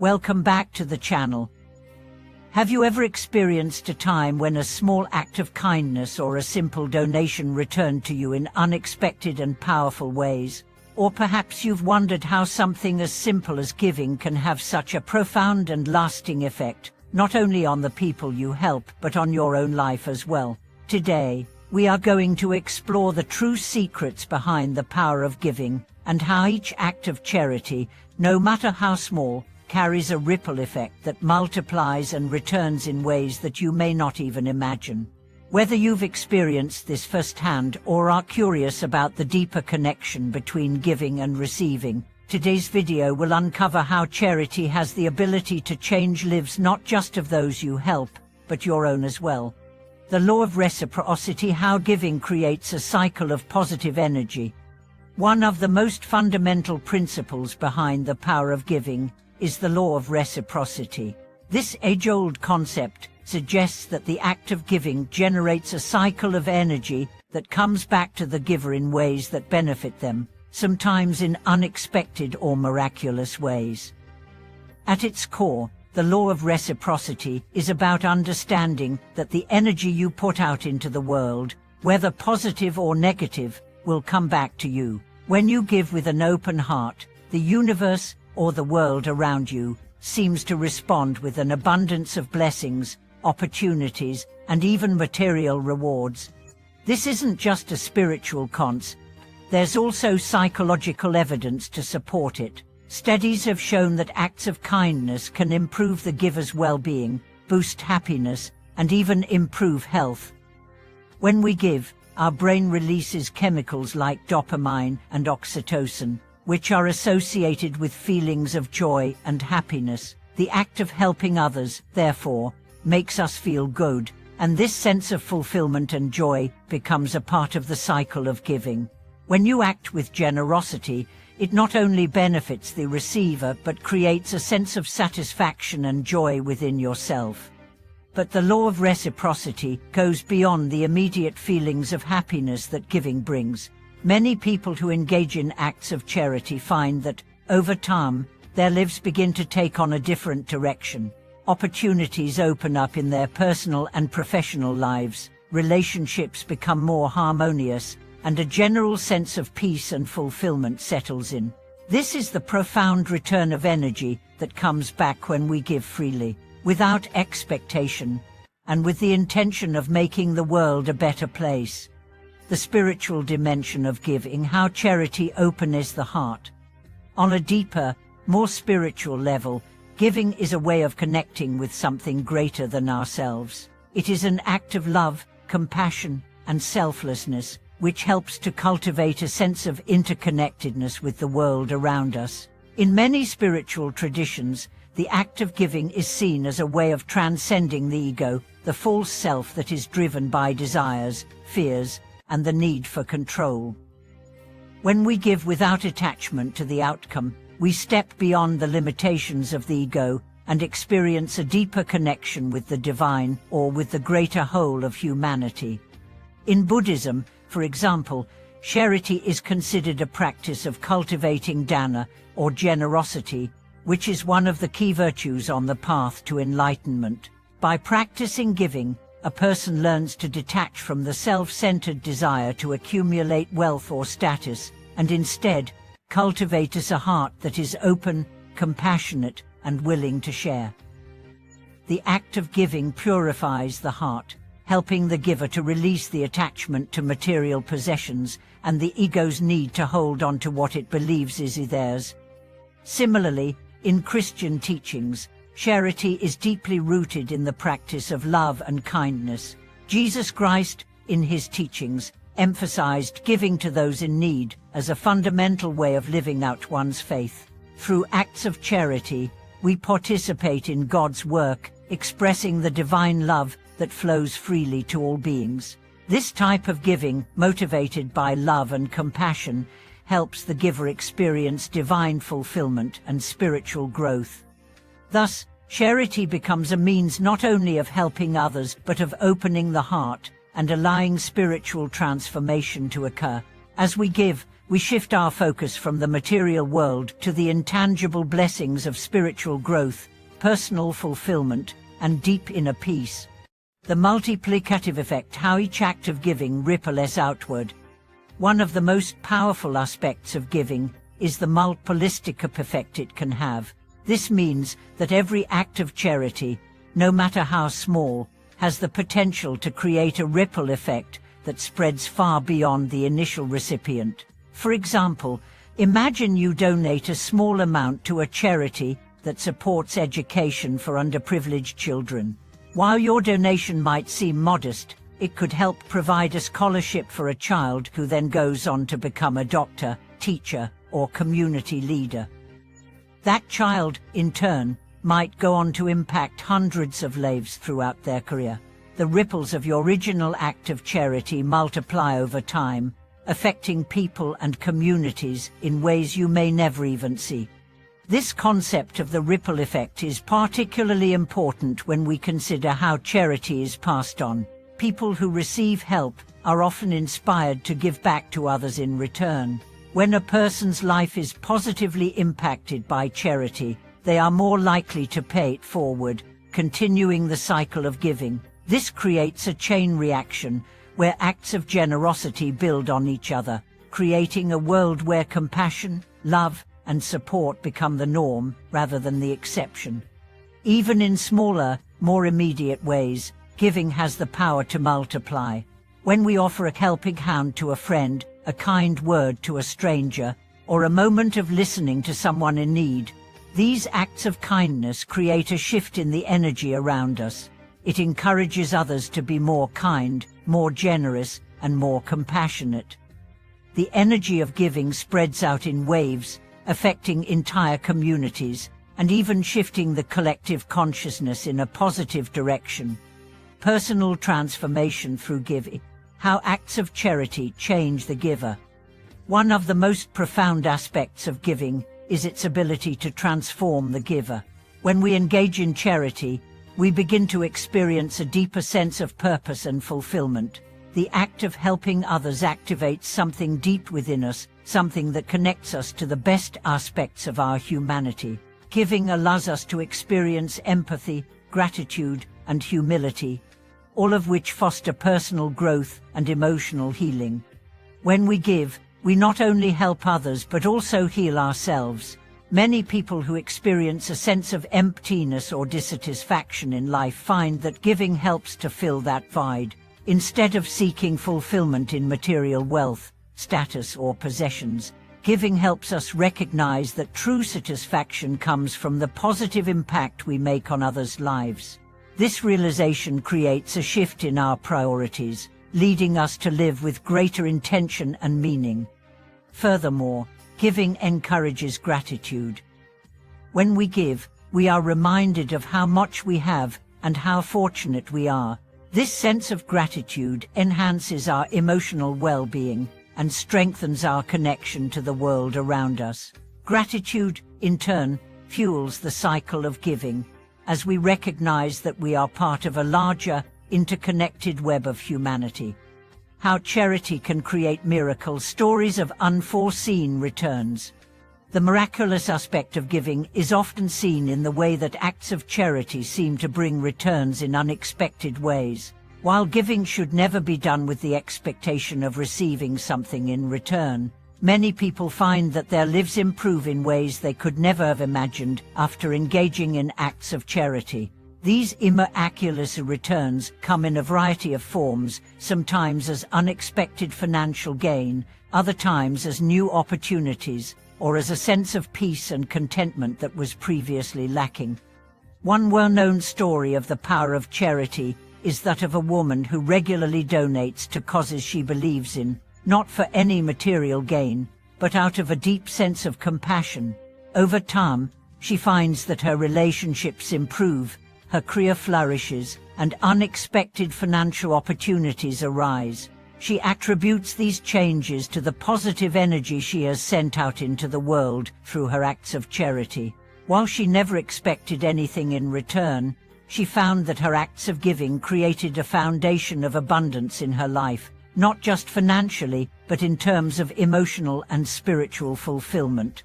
Welcome back to the channel. Have you ever experienced a time when a small act of kindness or a simple donation returned to you in unexpected and powerful ways? Or perhaps you've wondered how something as simple as giving can have such a profound and lasting effect, not only on the people you help but on your own life as well. Today, we are going to explore the true secrets behind the power of giving and how each act of charity, no matter how small, carries a ripple effect that multiplies and returns in ways that you may not even imagine. Whether you've experienced this firsthand or are curious about the deeper connection between giving and receiving, today's video will uncover how charity has the ability to change lives not just of those you help, but your own as well. The law of reciprocity, how giving creates a cycle of positive energy. One of the most fundamental principles behind the power of giving is the law of reciprocity. This age-old concept suggests that the act of giving generates a cycle of energy that comes back to the giver in ways that benefit them, sometimes in unexpected or miraculous ways. At its core, the law of reciprocity is about understanding that the energy you put out into the world, whether positive or negative, will come back to you. When you give with an open heart, the universe, or the world around you, seems to respond with an abundance of blessings, opportunities, and even material rewards. This isn't just a spiritual concept. There's also psychological evidence to support it. Studies have shown that acts of kindness can improve the giver's well-being, boost happiness, and even improve health. When we give, our brain releases chemicals like dopamine and oxytocin, which are associated with feelings of joy and happiness. The act of helping others, therefore, makes us feel good, and this sense of fulfillment and joy becomes a part of the cycle of giving. When you act with generosity, it not only benefits the receiver but creates a sense of satisfaction and joy within yourself. But the law of reciprocity goes beyond the immediate feelings of happiness that giving brings. Many people who engage in acts of charity find that, over time, their lives begin to take on a different direction. Opportunities open up in their personal and professional lives, relationships become more harmonious, and a general sense of peace and fulfillment settles in. This is the profound return of energy that comes back when we give freely, without expectation, and with the intention of making the world a better place. The spiritual dimension of giving, how charity opens the heart. On a deeper, more spiritual level, giving is a way of connecting with something greater than ourselves. It is an act of love, compassion, and selflessness, which helps to cultivate a sense of interconnectedness with the world around us. In many spiritual traditions, the act of giving is seen as a way of transcending the ego, the false self that is driven by desires, fears, and the need for control. When we give without attachment to the outcome, we step beyond the limitations of the ego and experience a deeper connection with the divine or with the greater whole of humanity. In Buddhism, for example, charity is considered a practice of cultivating dana, or generosity, which is one of the key virtues on the path to enlightenment. By practicing giving, a person learns to detach from the self-centered desire to accumulate wealth or status, and instead cultivate a heart that is open, compassionate, and willing to share. The act of giving purifies the heart, helping the giver to release the attachment to material possessions and the ego's need to hold on to what it believes is theirs. Similarly, in Christian teachings, charity is deeply rooted in the practice of love and kindness. Jesus Christ, in his teachings, emphasized giving to those in need as a fundamental way of living out one's faith. Through acts of charity, we participate in God's work, expressing the divine love that flows freely to all beings. This type of giving, motivated by love and compassion, helps the giver experience divine fulfillment and spiritual growth. Thus, charity becomes a means not only of helping others but of opening the heart and allowing spiritual transformation to occur. As we give, we shift our focus from the material world to the intangible blessings of spiritual growth, personal fulfillment, and deep inner peace. The multiplicative effect, how each act of giving ripples outward. One of the most powerful aspects of giving is the multiplicative effect it can have. This means that every act of charity, no matter how small, has the potential to create a ripple effect that spreads far beyond the initial recipient. For example, imagine you donate a small amount to a charity that supports education for underprivileged children. While your donation might seem modest, it could help provide a scholarship for a child who then goes on to become a doctor, teacher, or community leader. That child, in turn, might go on to impact hundreds of lives throughout their career. The ripples of your original act of charity multiply over time, affecting people and communities in ways you may never even see. This concept of the ripple effect is particularly important when we consider how charity is passed on. People who receive help are often inspired to give back to others in return. When a person's life is positively impacted by charity, they are more likely to pay it forward, continuing the cycle of giving. This creates a chain reaction where acts of generosity build on each other, creating a world where compassion, love, and support become the norm rather than the exception. Even in smaller, more immediate ways, giving has the power to multiply. When we offer a helping hand to a friend, a kind word to a stranger, or a moment of listening to someone in need, these acts of kindness create a shift in the energy around us. It encourages others to be more kind, more generous, and more compassionate. The energy of giving spreads out in waves, affecting entire communities, and even shifting the collective consciousness in a positive direction. Personal transformation through giving. How acts of charity change the giver. One of the most profound aspects of giving is its ability to transform the giver. When we engage in charity, we begin to experience a deeper sense of purpose and fulfillment. The act of helping others activates something deep within us, something that connects us to the best aspects of our humanity. Giving allows us to experience empathy, gratitude, and humility, all of which foster personal growth and emotional healing. When we give, we not only help others but also heal ourselves. Many people who experience a sense of emptiness or dissatisfaction in life find that giving helps to fill that void. Instead of seeking fulfillment in material wealth, status, or possessions, giving helps us recognize that true satisfaction comes from the positive impact we make on others' lives. This realization creates a shift in our priorities, leading us to live with greater intention and meaning. Furthermore, giving encourages gratitude. When we give, we are reminded of how much we have and how fortunate we are. This sense of gratitude enhances our emotional well-being and strengthens our connection to the world around us. Gratitude, in turn, fuels the cycle of giving, as we recognize that we are part of a larger, interconnected web of humanity. How charity can create miracles, stories of unforeseen returns. The miraculous aspect of giving is often seen in the way that acts of charity seem to bring returns in unexpected ways. While giving should never be done with the expectation of receiving something in return, many people find that their lives improve in ways they could never have imagined after engaging in acts of charity. These miraculous returns come in a variety of forms, sometimes as unexpected financial gain, other times as new opportunities, or as a sense of peace and contentment that was previously lacking. One well-known story of the power of charity is that of a woman who regularly donates to causes she believes in, not for any material gain, but out of a deep sense of compassion. Over time, she finds that her relationships improve, her career flourishes, and unexpected financial opportunities arise. She attributes these changes to the positive energy she has sent out into the world through her acts of charity. While she never expected anything in return, she found that her acts of giving created a foundation of abundance in her life, not just financially, but in terms of emotional and spiritual fulfillment.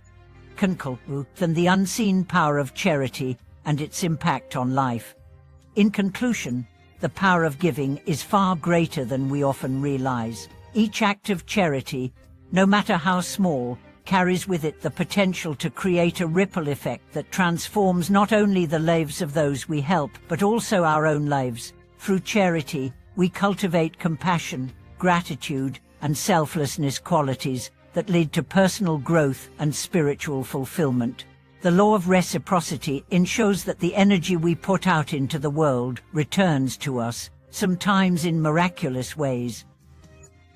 Than the unseen power of charity and its impact on life. In conclusion, the power of giving is far greater than we often realize. Each act of charity, no matter how small, carries with it the potential to create a ripple effect that transforms not only the lives of those we help, but also our own lives. Through charity, we cultivate compassion, gratitude, and selflessness, qualities that lead to personal growth and spiritual fulfillment. The law of reciprocity ensures that the energy we put out into the world returns to us, sometimes in miraculous ways.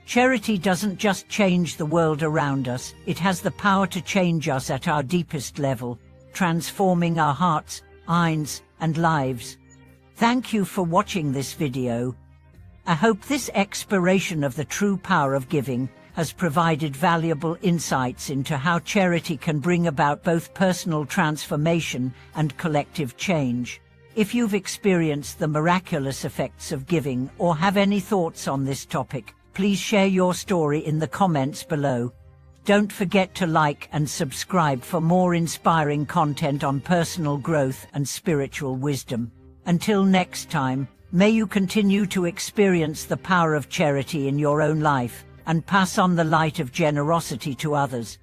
Charity doesn't just change the world around us, it has the power to change us at our deepest level, transforming our hearts, minds, and lives. Thank you for watching this video. I hope this exploration of the true power of giving has provided valuable insights into how charity can bring about both personal transformation and collective change. If you've experienced the miraculous effects of giving or have any thoughts on this topic, please share your story in the comments below. Don't forget to like and subscribe for more inspiring content on personal growth and spiritual wisdom. Until next time, may you continue to experience the power of charity in your own life and pass on the light of generosity to others.